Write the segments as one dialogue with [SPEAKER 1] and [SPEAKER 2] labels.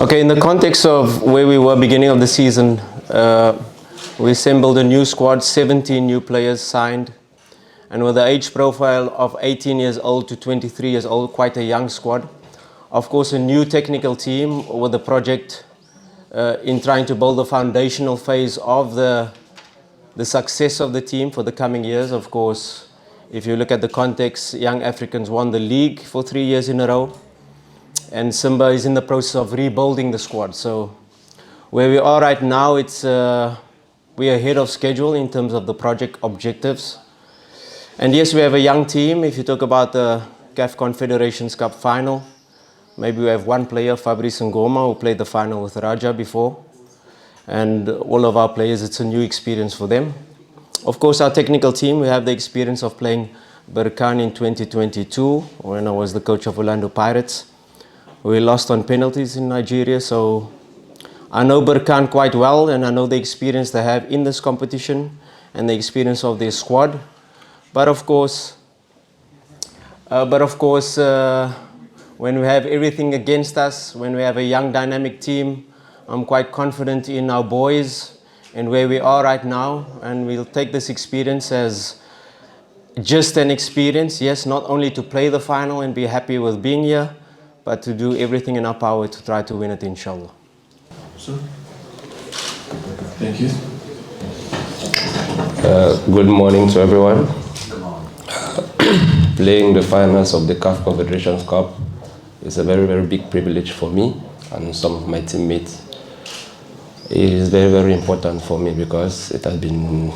[SPEAKER 1] Okay, in the context of where we were beginning of the season, we assembled a new squad, 17 new players signed, and with the age profile of 18 years old to 23 years old, quite a young squad. Of course, a new technical team with the project in trying to build the foundational phase of the success of the team for the coming years. Of course, if you look at the context, Young Africans won the league for 3 years in a row. And Simba is in the process of rebuilding the squad. So where we are right now, it's we are ahead of schedule in terms of the project objectives. And yes, we have a young team. If you talk about the CAF Confederations Cup final, maybe we have one player, Fabrice Ngoma, who played the final with Raja before. And all of our players, it's a new experience for them. Of course, our technical team, we have the experience of playing Berkane in 2022, when I was the coach of Orlando Pirates. We lost on penalties in Nigeria, so I know Berkane quite well, and I know the experience they have in this competition and the experience of their squad. But of course, when we have everything against us, when we have a young dynamic team, I'm quite confident in our boys and where we are right now, and we'll take this experience as just an experience. Yes, not only to play the final and be happy with being here, but to do everything in our power to try to win it, inshallah.
[SPEAKER 2] Sir? Thank you.
[SPEAKER 3] Good morning to everyone. Playing the finals of the CAF Confederations Cup is a very, very big privilege for me and some of my teammates. It is very, very important for me because it has been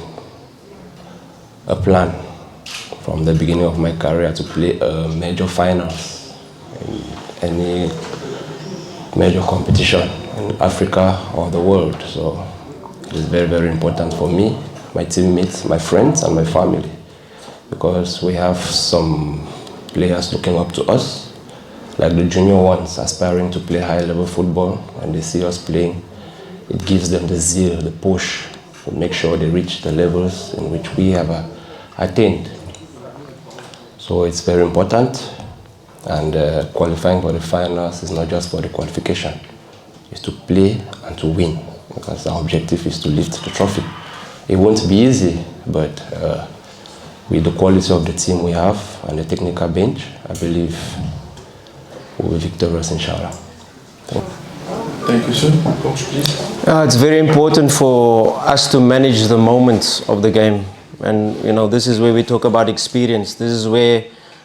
[SPEAKER 3] a plan from the beginning of my career to play a major finals in any major competition in Africa or the world. So it is very, very important for me, my teammates, my friends, and my family, because we have some players looking up to us, like the junior ones aspiring to play high-level football. When they see us playing, it gives them the zeal, the push to make sure they reach the levels in which we have attained. So it's very important. And qualifying for the finals is not just for the qualification. It's to play and to win, because our objective is to lift the trophy. It won't be easy, but with the quality of the team we have and the technical bench, I believe we'll be victorious, inshallah.
[SPEAKER 2] Thank you, sir. Coach, please.
[SPEAKER 1] It's very important for us to manage the moments of the game. And, you know, this is where we talk about experience. This is where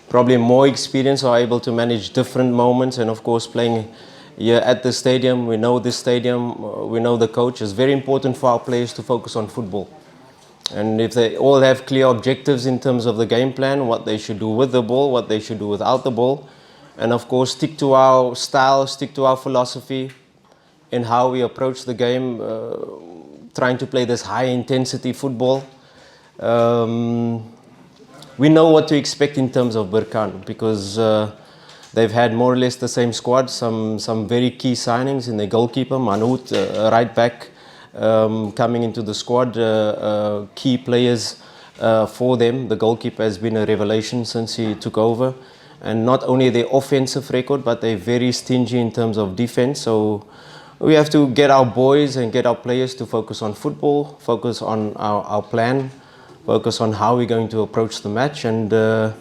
[SPEAKER 1] probably more experience are able to manage different moments. And of course, playing here at the stadium, we know this stadium, we know the coach. It's very important for our players to focus on football. And if they all have clear objectives in terms of the game plan, what they should do with the ball, what they should do without the ball, and of course stick to our style, stick to our philosophy in how we approach the game, trying to play this high intensity football. We know what to expect in terms of Berkane, because they've had more or less the same squad, some very key signings in the goalkeeper, Manout, right back, coming into the squad, key players for them. The goalkeeper has been a revelation since he took over. And not only their offensive record, but they're very stingy in terms of defense. So we have to get our boys and get our players to focus on football, focus on our plan, focus on how we're going to approach the match, and the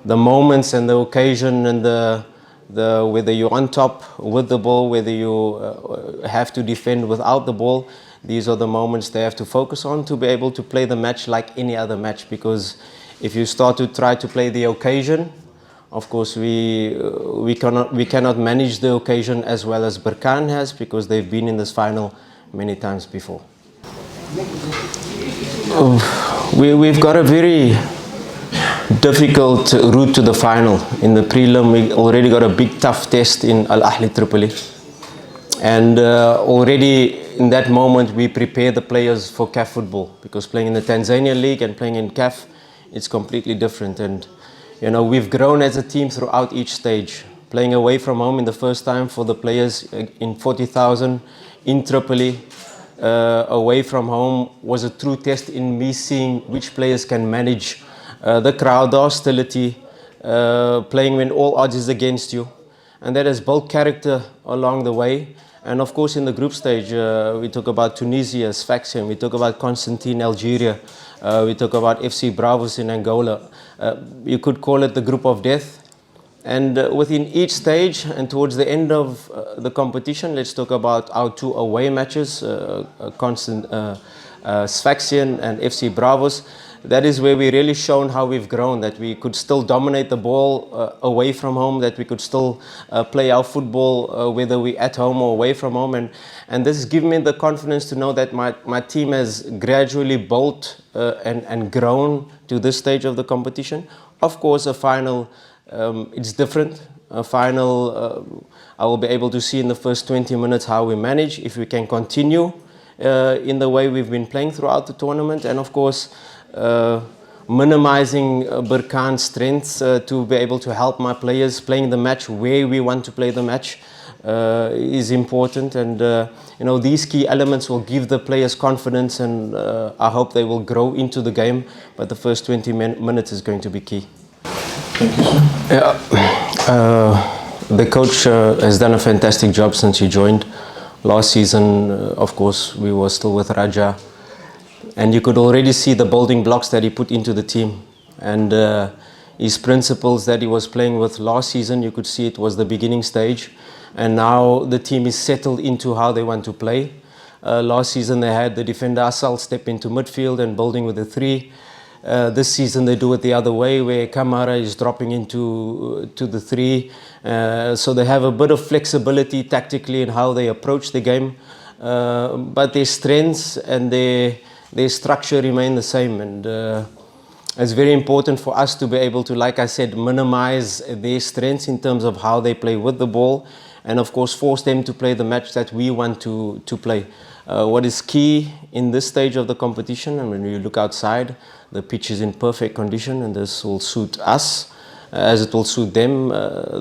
[SPEAKER 1] moments and the occasion and the whether you're on top with the ball, whether you have to defend without the ball. These are the moments they have to focus on to be able to play the match like any other match. Because if you start to try to play the occasion, of course we cannot manage the occasion as well as Berkane has, because they've been in this final many times before. We've got a very difficult route to the final. In the prelim, we already got a big tough test in Al Ahly Tripoli, and already in that moment we prepare the players for CAF football, because playing in the Tanzania League and playing in CAF, it's completely different. And you know, we've grown as a team throughout each stage. Playing away from home in the first time for the players in 40,000 in Tripoli, away from home, was a true test in me seeing which players can manage the crowd, the hostility, playing when all odds is against you. And that has built character along the way. And of course, in the group stage, we talk about Tunisia, Sfaxien, we talk about Constantine, Algeria, we talk about FC Bravos in Angola. You could call it the group of death. And within each stage and towards the end of the competition, let's talk about our 2 away matches, Sfaxien and FC Bravos. That is where we really shown how we've grown, that we could still dominate the ball away from home, that we could still play our football whether we're at home or away from home. And this has given me the confidence to know that my team has gradually built and grown to this stage of the competition. Of course, a final, it's different. A final, I will be able to see in the first 20 minutes how we manage, if we can continue in the way we've been playing throughout the tournament. And of course, minimizing Berkane's strengths to be able to help my players playing the match where we want to play the match is important. And you know, these key elements will give the players confidence, and I hope they will grow into the game. But the first 20 minutes is going to be key.
[SPEAKER 2] Thank you, sir.
[SPEAKER 1] Yeah, the coach has done a fantastic job since he joined. Last season, of course, we were still with Raja. And you could already see the building blocks that he put into the team. And his principles that he was playing with last season, you could see it was the beginning stage. And now the team is settled into how they want to play. Last season they had the defender Asal step into midfield and building with the 3. This season they do it the other way, where Kamara is dropping into the 3. So they have a bit of flexibility tactically in how they approach the game. But their strengths and their structure remain the same, and it's very important for us to be able to, like I said, minimize their strengths in terms of how they play with the ball, and of course force them to play the match that we want to play. What is key in this stage of the competition, and when you look outside, the pitch is in perfect condition, and this will suit us as it will suit them.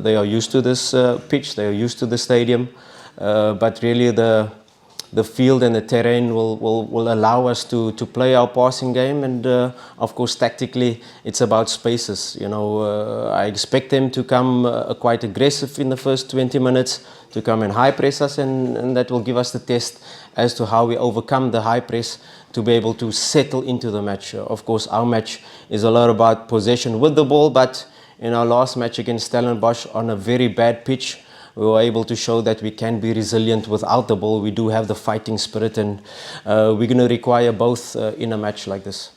[SPEAKER 1] They are used to this pitch, they are used to the stadium, but really the field and the terrain will allow us to play our passing game. And of course tactically it's about spaces. You know, I expect them to come quite aggressive in the first 20 minutes, to come and high press us, and that will give us the test as to how we overcome the high press to be able to settle into the match. Of course our match is a lot about possession with the ball, but in our last match against Stellenbosch on a very bad pitch, we were able to show that we can be resilient without the ball. We do have the fighting spirit, and we're going to require both in a match like this.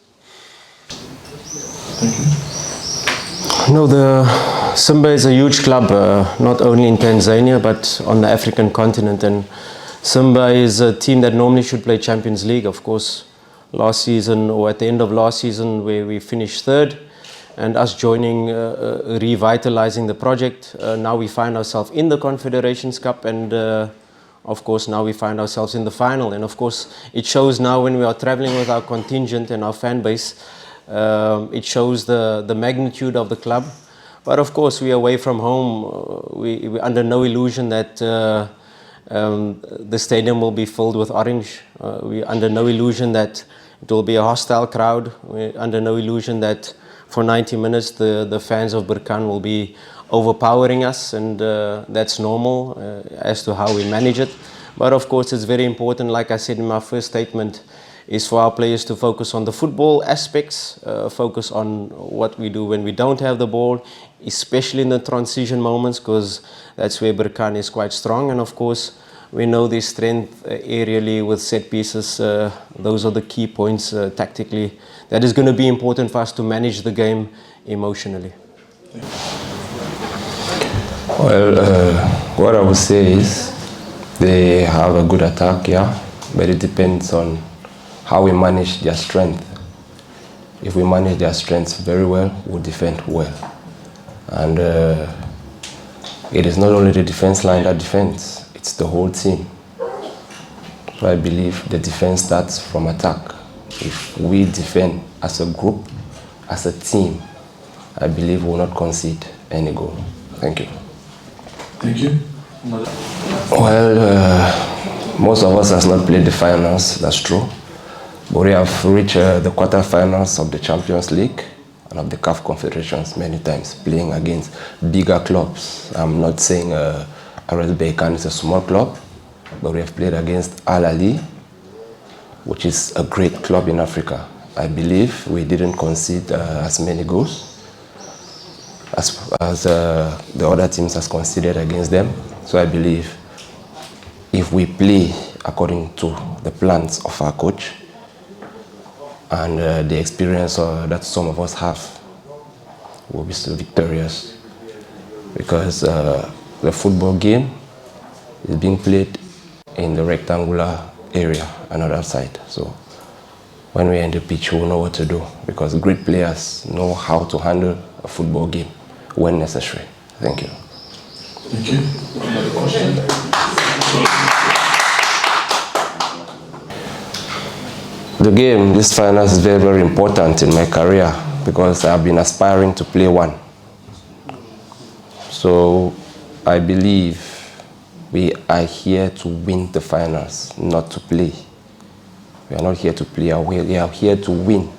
[SPEAKER 2] Thank you.
[SPEAKER 1] No, the Simba is a huge club, not only in Tanzania but on the African continent. And Simba is a team that normally should play Champions League. Of course, last season, or at the end of last season, where we finished 3rd, and us joining, revitalizing the project. Now we find ourselves in the Confederations Cup, and of course now we find ourselves in the final. And of course it shows now when we are traveling with our contingent and our fan base, it shows the magnitude of the club. But of course we are away from home. We're under no illusion that the stadium will be filled with orange. We're under no illusion that it will be a hostile crowd. We're under no illusion that for 90 minutes the fans of Berkane will be overpowering us, and that's normal as to how we manage it. But of course it's very important, like I said in my first statement, is for our players to focus on the football aspects, focus on what we do when we don't have the ball, especially in the transition moments, because that's where Berkane is quite strong. And of course we know their strength aerially with set pieces. Those are the key points tactically. That is going to be important for us to manage the game emotionally.
[SPEAKER 3] Well, what I would say is they have a good attack, yeah, but it depends on how we manage their strength. If we manage their strengths very well, we'll defend well. And it is not only the defense line that defends, it's the whole team. So I believe the defense starts from attack. If we defend as a group, as a team, I believe we will not concede any goal. Thank you.
[SPEAKER 2] Thank you.
[SPEAKER 3] Well, most of us has not played the finals, that's true. But we have reached the quarterfinals of the Champions League and of the CAF Confederations many times, playing against bigger clubs. I'm not saying RS Berkane is a small club, but we have played against Al Ahly, which is a great club in Africa. I believe we didn't concede as many goals as the other teams has conceded against them. So I believe if we play according to the plans of our coach and the experience that some of us have, we'll be still victorious. Because the football game is being played in the rectangular area, another side. So when we're in the pitch, we'll know what to do, because great players know how to handle a football game when necessary. Thank you.
[SPEAKER 2] Thank you. Another question?
[SPEAKER 3] The game, this finals, is very, very important in my career because I've been aspiring to play one. So I believe we are here to win the finals, not to play. We are not here to play, we are here to win.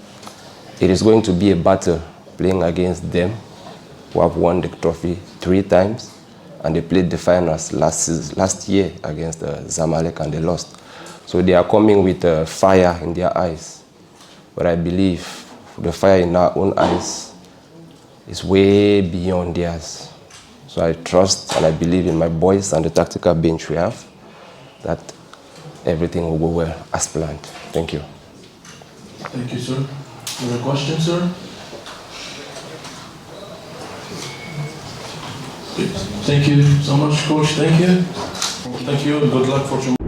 [SPEAKER 3] It is going to be a battle playing against them who have won the trophy 3 times, and they played the finals last year against Zamalek and they lost. So they are coming with fire in their eyes. But I believe the fire in our own eyes is way beyond theirs. So I trust and I believe in my boys and the tactical bench we have that everything will go well as planned. Thank you.
[SPEAKER 2] Thank you, sir. Another question, sir? Good. Thank you so much, Coach. Thank you. Thank you. Good luck for tomorrow.